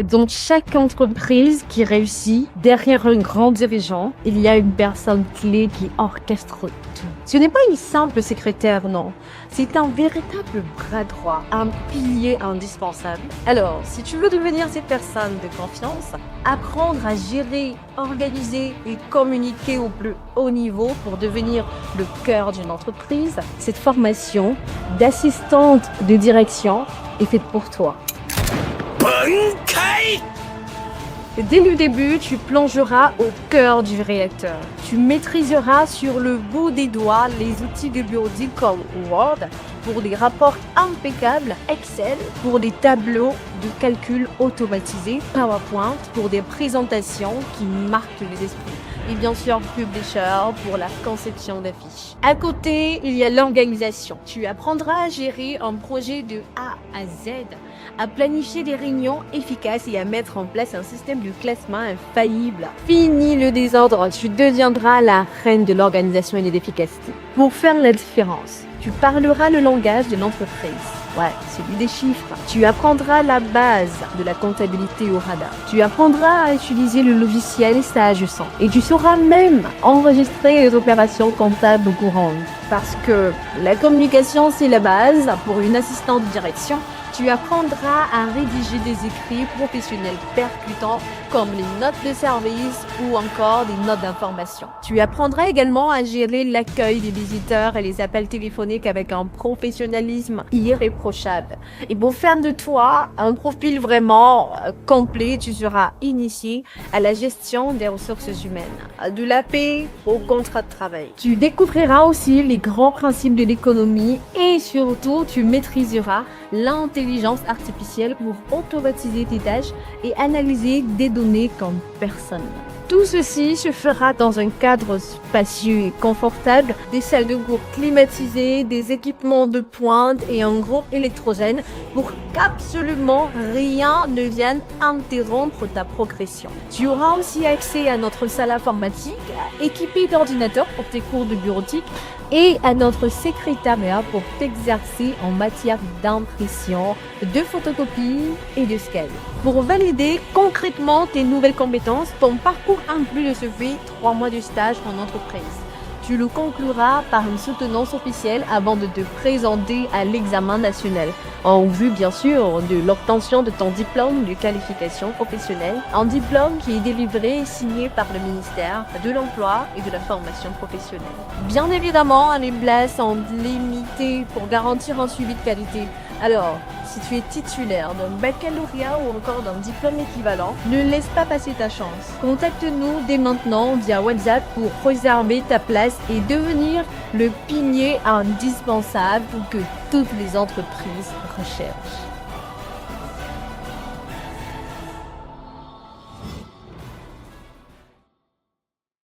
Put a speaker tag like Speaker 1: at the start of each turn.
Speaker 1: Dans chaque entreprise qui réussit, derrière un grand dirigeant, il y a une personne clé qui orchestre tout. Ce n'est pas une simple secrétaire, non. C'est un véritable bras droit, un pilier indispensable. Alors, si tu veux devenir cette personne de confiance, apprendre à gérer, organiser et communiquer au plus haut niveau pour devenir le cœur d'une entreprise, cette formation d'assistante de direction est faite pour toi. Dès le début, tu plongeras au cœur du réacteur. Tu maîtriseras sur le bout des doigts les outils de bureautique comme Word pour des rapports impeccables, Excel pour des tableaux de calcul automatisés, PowerPoint pour des présentations qui marquent les esprits. Et bien sûr, Publisher pour la conception d'affiches. À côté, il y a l'organisation. Tu apprendras à gérer un projet de A à Z, à planifier des réunions efficaces et à mettre en place un système de classement infaillible. Fini le désordre, tu deviendras la reine de l'organisation et de l'efficacité. Pour faire la différence, tu parleras le langage de l'entreprise. Ouais, celui des chiffres. Tu apprendras la base de la comptabilité au radar. Tu apprendras à utiliser le logiciel Sage 100. Et tu sauras même enregistrer les opérations comptables courantes. Parce que la communication, c'est la base pour une assistante de direction. Tu apprendras à rédiger des écrits professionnels percutants comme les notes de service ou encore des notes d'information. Tu apprendras également à gérer l'accueil des visiteurs et les appels téléphoniques avec un professionnalisme irréprochable. Et pour faire de toi un profil vraiment complet, tu seras initié à la gestion des ressources humaines, de la paie au contrat de travail. Tu découvriras aussi les grands principes de l'économie et surtout, tu maîtriseras l'intelligence artificielle pour automatiser tes tâches et analyser des données comme personne. Tout ceci se fera dans un cadre spacieux et confortable, des salles de cours climatisées, des équipements de pointe et un groupe électrogène pour qu'absolument rien ne vienne interrompre ta progression. Tu auras aussi accès à notre salle informatique équipée d'ordinateurs pour tes cours de bureautique et à notre secrétariat pour t'exercer en matière d'impression, de photocopie et de scan. Pour valider concrètement tes nouvelles compétences, ton parcours inclut de ce fait 3 mois de stage en entreprise. Tu le concluras par une soutenance officielle avant de te présenter à l'examen national, en vue bien sûr de l'obtention de ton diplôme de qualification professionnelle, un diplôme qui est délivré et signé par le ministère de l'Emploi et de la formation professionnelle. Bien évidemment, les places sont limitées pour garantir un suivi de qualité. Alors, si tu es titulaire d'un baccalauréat ou encore d'un diplôme équivalent, ne laisse pas passer ta chance. Contacte-nous dès maintenant via WhatsApp pour réserver ta place et devenir le pilier indispensable que toutes les entreprises recherchent.